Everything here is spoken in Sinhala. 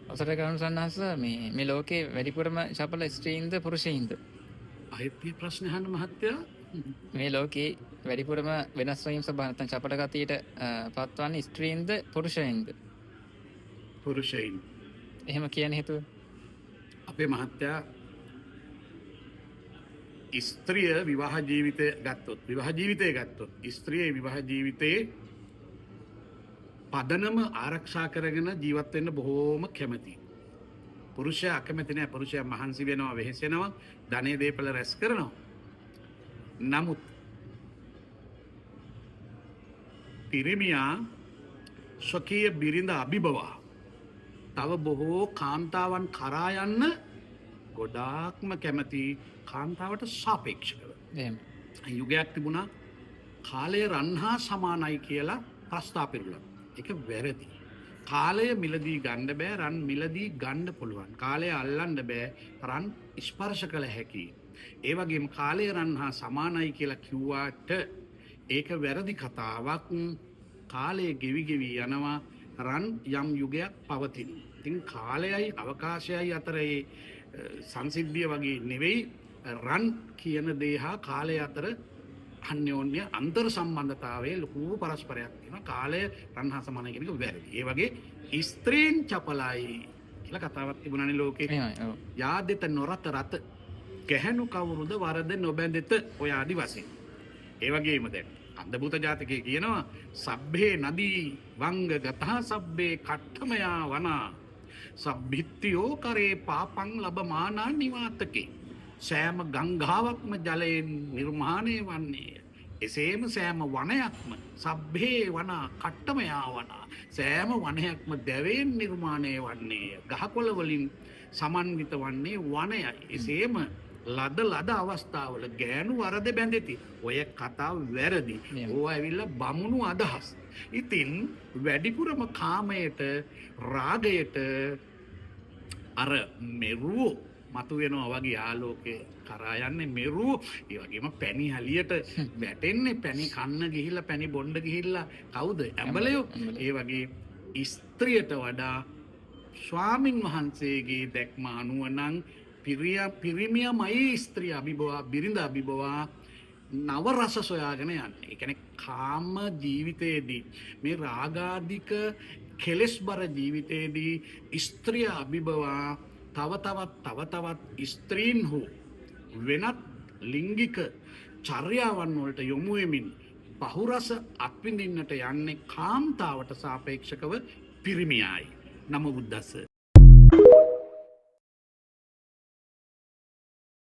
ඔසර කරුණු සන්නහස මේ ලෝකේ වැඩිපුරම චපල ස්ත්‍රීන්ද පුරුෂයින්ද? අයිතිය ප්‍රශ්න අහන්න මහත්තයා. මේ ලෝකේ වැඩිපුරම වෙනස් වීම සබඳ නැත්නම් චපල ගතියට පත්වන්නේ ස්ත්‍රීන්ද පුරුෂයින්ද? පුරුෂයින්. එහෙම කියන හේතුව අපේ මහත්තයා ස්ත්‍රිය විවාහ ජීවිතය ගත්තොත් ස්ත්‍රිය විවාහ ජීවිතයේ පදනම ආරක්ෂා කරගෙන ජීවත් වෙන්න බොහෝම කැමතියි. පුරුෂයා අකමැති නෑ. පුරුෂයා මහන්සි වෙනවා, වෙහෙසෙනවා, ධනෙ දීපල රැස් කරනවා. නමුත් පිරිමියා ස්වකීය බිරිඳ අභිබවා තව බොහෝ කාන්තාවන් කරා යන්න ගොඩාක්ම කැමති කාන්තාවට සාපේක්ෂකව. එහෙම. යුගයක් තිබුණා කාලය රන් හා සමානයි කියලා ප්‍රස්තාව පිරුණා. ඒක වැරදි. කාලය මිලදී ගන්න බෑ, රන් මිලදී ගන්න පුළුවන්. කාලය අල්ලන්න බෑ, රන් ස්පර්ශ කළ හැකියි. ඒ වගේම කාලය රන් හා සමානයි කියලා කිව්වාට ඒක වැරදි කතාවක්. කාලය ගෙවි ගෙවි යනවා, රන් යම් යුගයක් පවතින. ඉතින් කාලයයි අවකාශයයි අතර ඒ සංසිද්ධිය වගේ නෙවෙයි රන් කියන දේ හා කාලය අතර අන්‍යෝන්‍ය අන්තර් සම්බන්ධතාවයේ ලොකු පරස්පරයක් තියෙනවා. කාලය රන් හා සමානයි කියන එක වැරදි. ඒ වගේ ස්ත්‍රීන් චපලයි කියලා කතාවක් තිබුණානේ ලෝකේ. එහෙමයි. ඔව්. යාදෙත නොරත රත ගැහැණු කවුරුද වරද නොබැඳෙත ඔය ආදි වශයෙන්. ඒ වගේම දැන් අන්ධභූත ජාතකයේ කියනවා සබ්බේ නදී වංග ගතහ සබ්බේ කට්ඨමයා වනා සබ්බිත්තියෝ කරේ පාපං ලබමානා නිවාතකේ. සෑම ගංගාවක්ම ජලයෙන් නිර්මාණය වන්නේය. එසේම සෑම වනයක්ම සබ්බේ වනා කට්ඨමයා වනා සෑම වනයක්ම දැවයෙන් නිර්මාණය වන්නේය. ගහකොළ වලින් සමන්විත වන්නේ වනයයි. එසේම ලද අවස්ථාවල ගෑනු වරද බැඳෙති. ඔය කතාව වැරදි. ඕවා ඇවිල්ලා බමුණු අදහස්. ඉතින් වැඩිපුරම කාමයට රාගයට අර මෙරුවෝ මතුවෙනවා වගේ ආලෝකය කරා යන්නේ මෙරුවෝ. ඒ වගේම පැණි හලියට වැටෙන්නේ, පැණි කන්න ගිහිල්ලා පැණි බොණ්ඩ ගිහිල්ලා කවුද? ඇඹලයෝ. ඒ වගේ ස්ත්‍රියට වඩා ස්වාමින් වහන්සේගේ දැක්ම අනුව නම් පිරිමියමයි ස්ත්‍රිය අභිබවා, බිරිඳ අභිබවා නව රස සොයාගෙන යන්නේ. ඒ කියන්නේ කාම ජීවිතයේදී මේ රාගාධික කෙලෙස්බර ජීවිතයේදී ස්ත්‍රිය අභිබවා තව තවත් ස්ත්‍රීන් හෝ වෙනත් ලිංගික චර්යාවන් වලට යොමු වෙමින් බහුරස අත්විඳින්නට යන්නේ කාන්තාවට සාපේක්ෂකව පිරිමියයි. නමෝ බුද්දස්ස.